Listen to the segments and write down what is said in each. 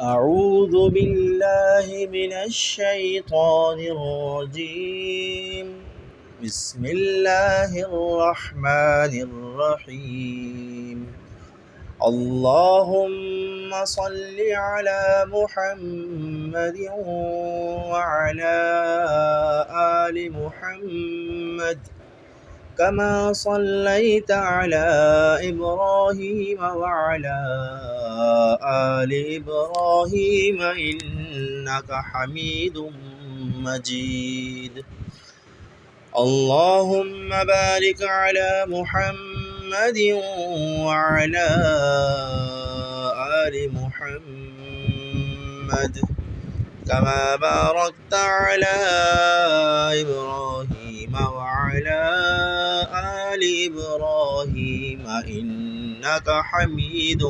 أعوذ بالله من الشيطان الرجيم. بسم الله الرحمن الرحيم. اللهم صل على محمد وعلى آل محمد كما صليت على إبراهيم وعلى آل إبراهيم إنك حميد مجيد. اللهم بارك على محمد وعلى آل محمد كما باركت على إبراهيم وعلى آل إبراهيم إنك حميد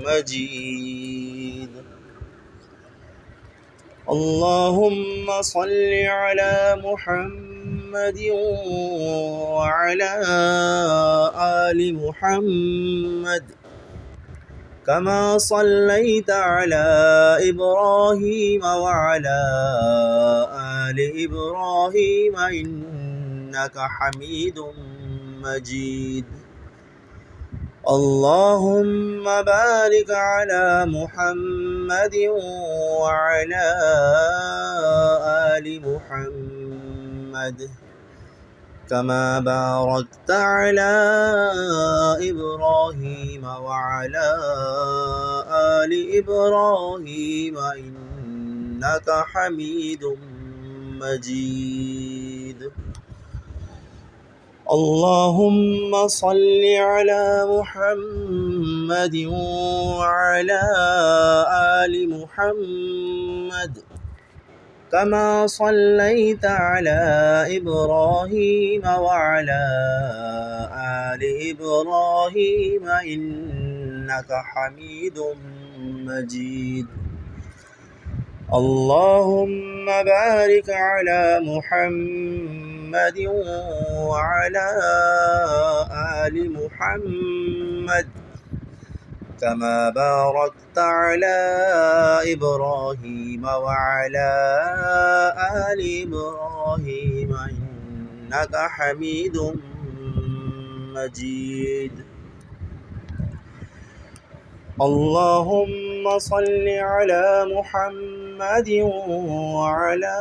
مجيد. اللهم صل على محمد وعلى آل محمد كما صليت على إبراهيم وعلى آل إبراهيم إنك حميد مجيد. اللهم بارك على محمد وعلى آل محمد كما باركت على إبراهيم وعلى آل إبراهيم إنك حميد مجيد. اللهم صل على محمد وعلى آل محمد كما صليت على إبراهيم وعلى آل إبراهيم إنك حميد مجيد. اللهم بارك على محمد وعلى آل محمد كما باركت على إبراهيم وعلى آل إبراهيم إنك حميد مجيد. اللهم صل على محمد وعلى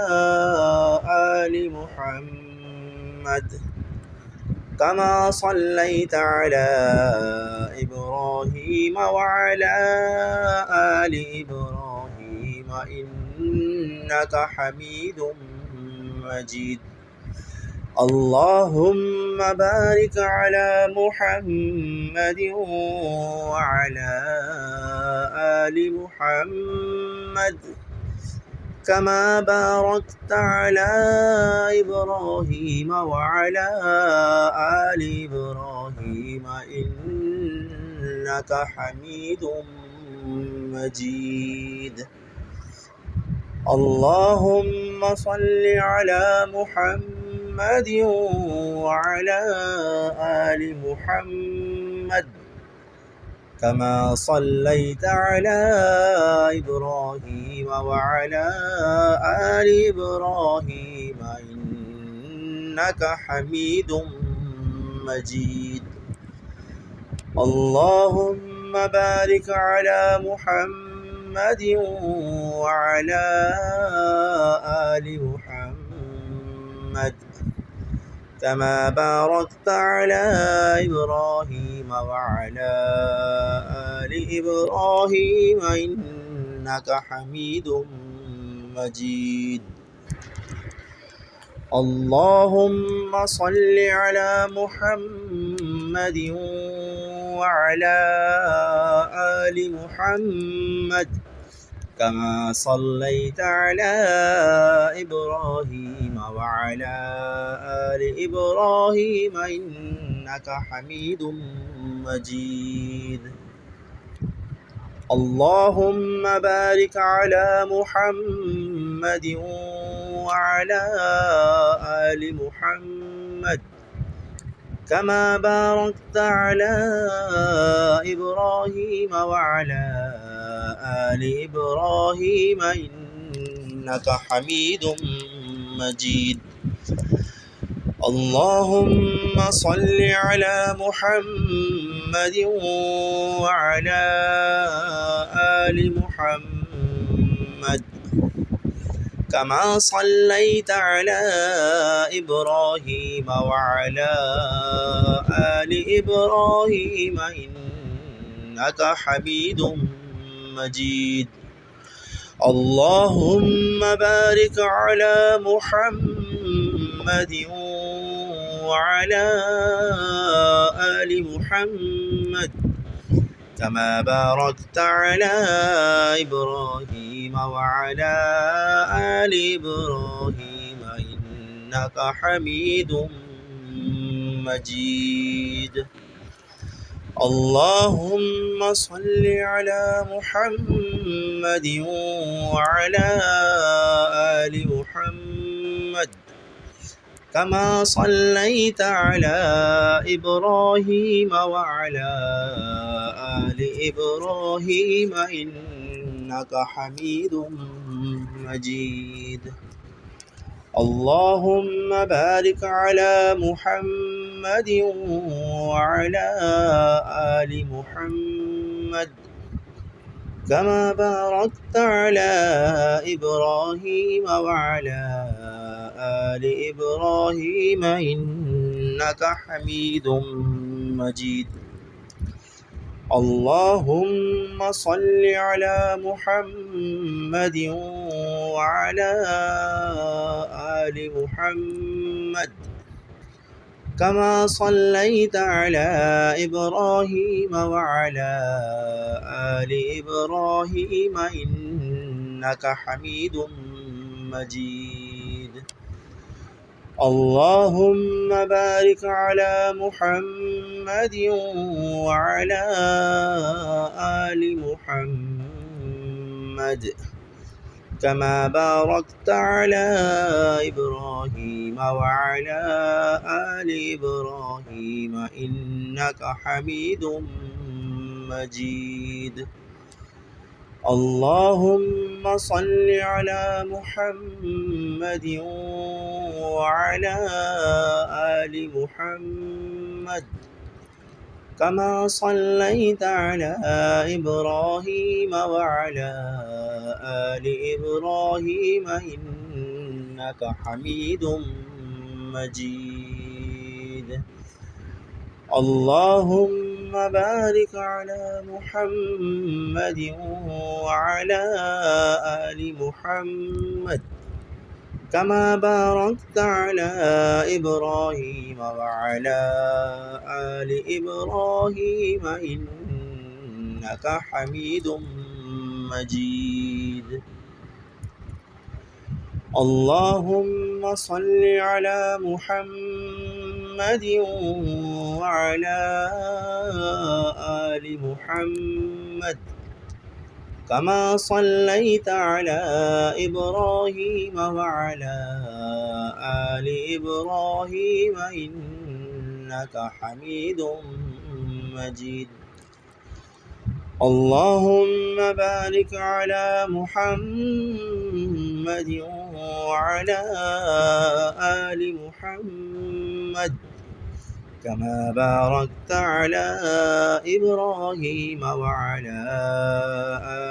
آل محمد كما صليت على إبراهيم وعلى آل إبراهيم إنك حميد مجيد. اللهم بارك على محمد وعلى آل محمد كما باركت على إبراهيم وعلى آل إبراهيم إنك حميد مجيد. اللهم صل على محمد وعلى آل محمد كما صليت على إبراهيم وعلى آل إبراهيم إنك حميد مجيد. اللهم بارك على محمد وعلى آل محمد كما باركت على إبراهيم وعلى آل إبراهيم إنك حميد مجيد. اللهم صل على محمد وعلى آل محمد كما صليت على إبراهيم وعلى آل إبراهيم إنك حميد مجيد. اللهم بارك على محمد وعلى آل محمد كما باركت على إبراهيم وعلى آل إبراهيم إنك حميد مجيد اللهم صل على محمد وعلى آل محمد كما صليت على إبراهيم وعلى آل إبراهيم إنك حميد مجيد اللهم بارك على محمد وعلى آل محمد كما باركت على إبراهيم وعلى آل إبراهيم إنك حميد مجيد اللهم صل على محمد وعلى آل محمد كما صليت على إبراهيم وعلى آل إبراهيم إنك حميد مجيد اللهم بارك على محمد وعلى آل محمد كما باركت على إبراهيم وعلى آل إبراهيم إنك حميد مجيد اللهم صل على محمد وعلى آل محمد كما صليت على إبراهيم وعلى آل إبراهيم إنك حميد مجيد اللهم بارك على محمد وعلى آل محمد كما باركت على إبراهيم وعلى آل إبراهيم إنك حميد مجيد اللهم صل على محمد وعلى آل محمد كما صليت على إبراهيم وعلى آل إبراهيم إنك حميد مجيد اللهم بارك على محمد وعلى آل محمد كما باركت على إبراهيم وعلى آل إبراهيم إنك حميد مجيد اللهم صل على محمد وعلى آل محمد كما صليت على إبراهيم وعلى آل إبراهيم إنك حميد مجيد اللهم بارك على محمد وعلى آل محمد كما باركت على إبراهيم وعلى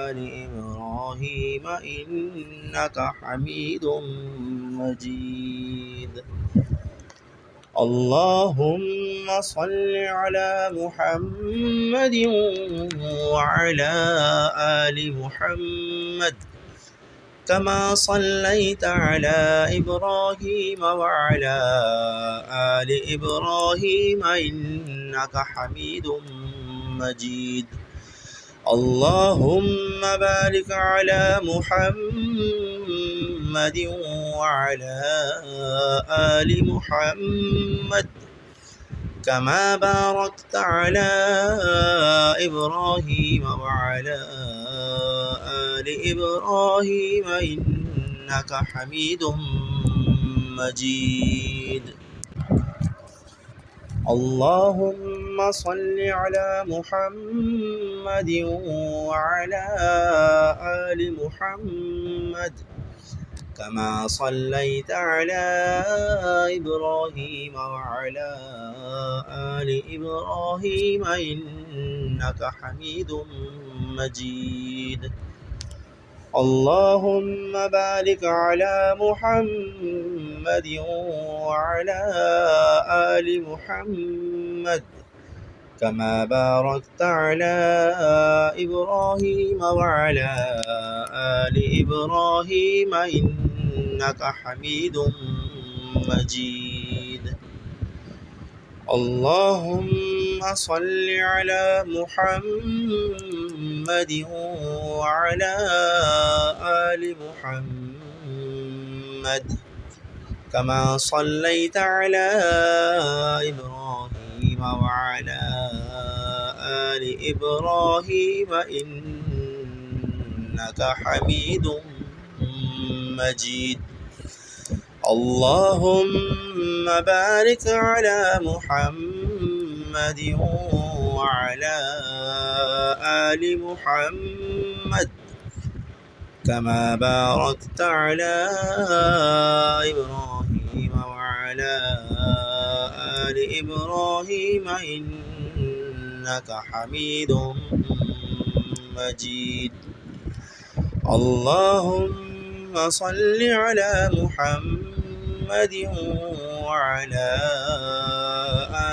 آل إبراهيم إنك حميد مجيد اللهم صل على محمد وعلى آل محمد كما صليت على إبراهيم وعلى آل إبراهيم إنك حميد مجيد اللهم بارك على محمد وعلى آل محمد كما باركت على إبراهيم وعلى آل إبراهيم إنك حميد مجيد اللهم صل على محمد محمد وعلى آل محمد كما صليت على إبراهيم وعلى آل إبراهيم إنك حميد مجيد اللهم بارك على محمد وعلى آل محمد كما باركت على إبراهيم وعلى آل إبراهيم إنك حميد مجيد اللهم صل على محمد وعلى آل محمد كما صليت على إبراهيم وعلى آل إبراهيم إنك حميد مجيد اللهم بارك على محمد وعلى آل محمد كما باركت على إبراهيم وعلى آل إبراهيم إنك حميد مجيد اللهم صل على محمد وعلى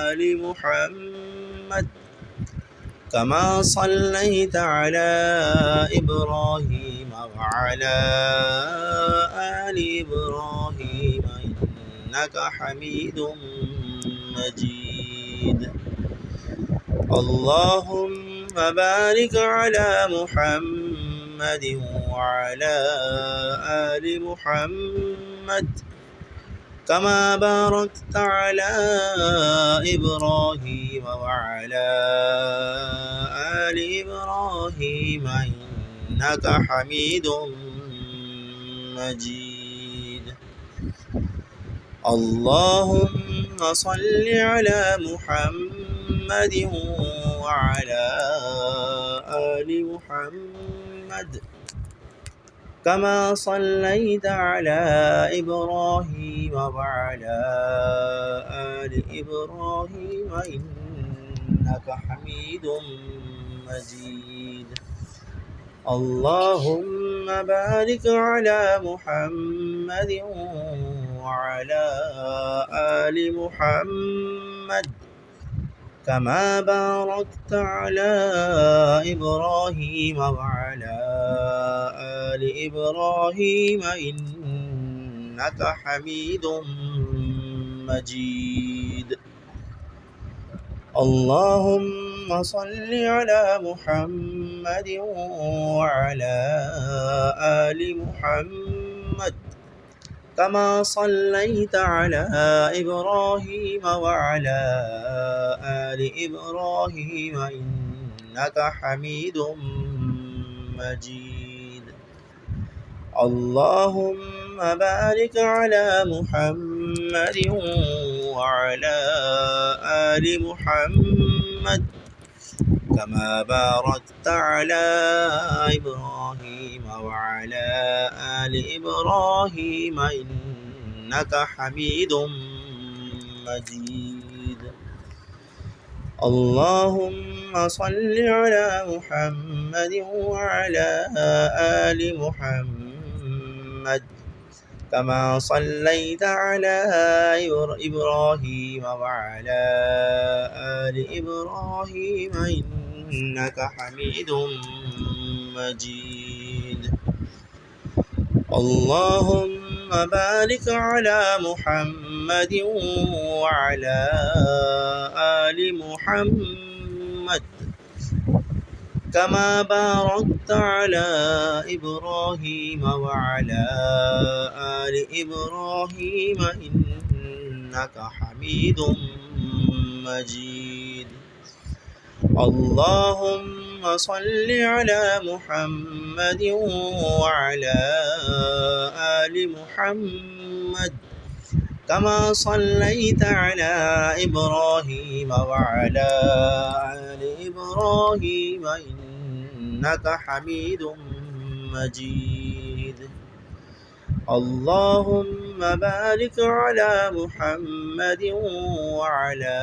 آل محمد كما صليت على إبراهيم وعلى آل إبراهيم إنك حميد مجيد اللهم بارك على محمد وعلى آل محمد كما باركت على إبراهيم وعلى آل إبراهيم إنك حميد مجيد اللهم صل على محمد وعلى آل محمد كما صليت على إبراهيم وعلى آل إبراهيم إنك حميد مجيد اللهم بارك على محمد وعلى آل محمد كما باركت على إبراهيم وعلى آل إبراهيم إنك حميد مجيد اللهم صل على محمد وعلى آل محمد كما صليت على إبراهيم وعلى آل إبراهيم إنك حميد مجيد اللهم بارك على محمد وعلى آل محمد كما باركت على إبراهيم وعلى آل إبراهيم إنك حميد مجيد اللهم صل على محمد وعلى آل محمد كما صليت على إبراهيم وعلى آل إبراهيم إنك حميد مجيد اللهم بارك على محمد وعلى آل محمد كما باركت على إبراهيم وعلى آل إبراهيم إنك حميد مجيد اللهم صل على محمد وعلى آل محمد كما صليت على إبراهيم وعلى آل إبراهيم إنك حميد مجيد. اللهم بارك على محمد وعلى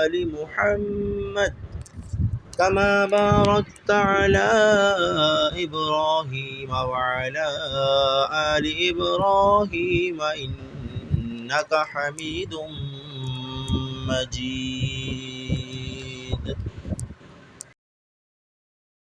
آل محمد كما باركت على إبراهيم وعلى آل إبراهيم إنك حميد مجيد.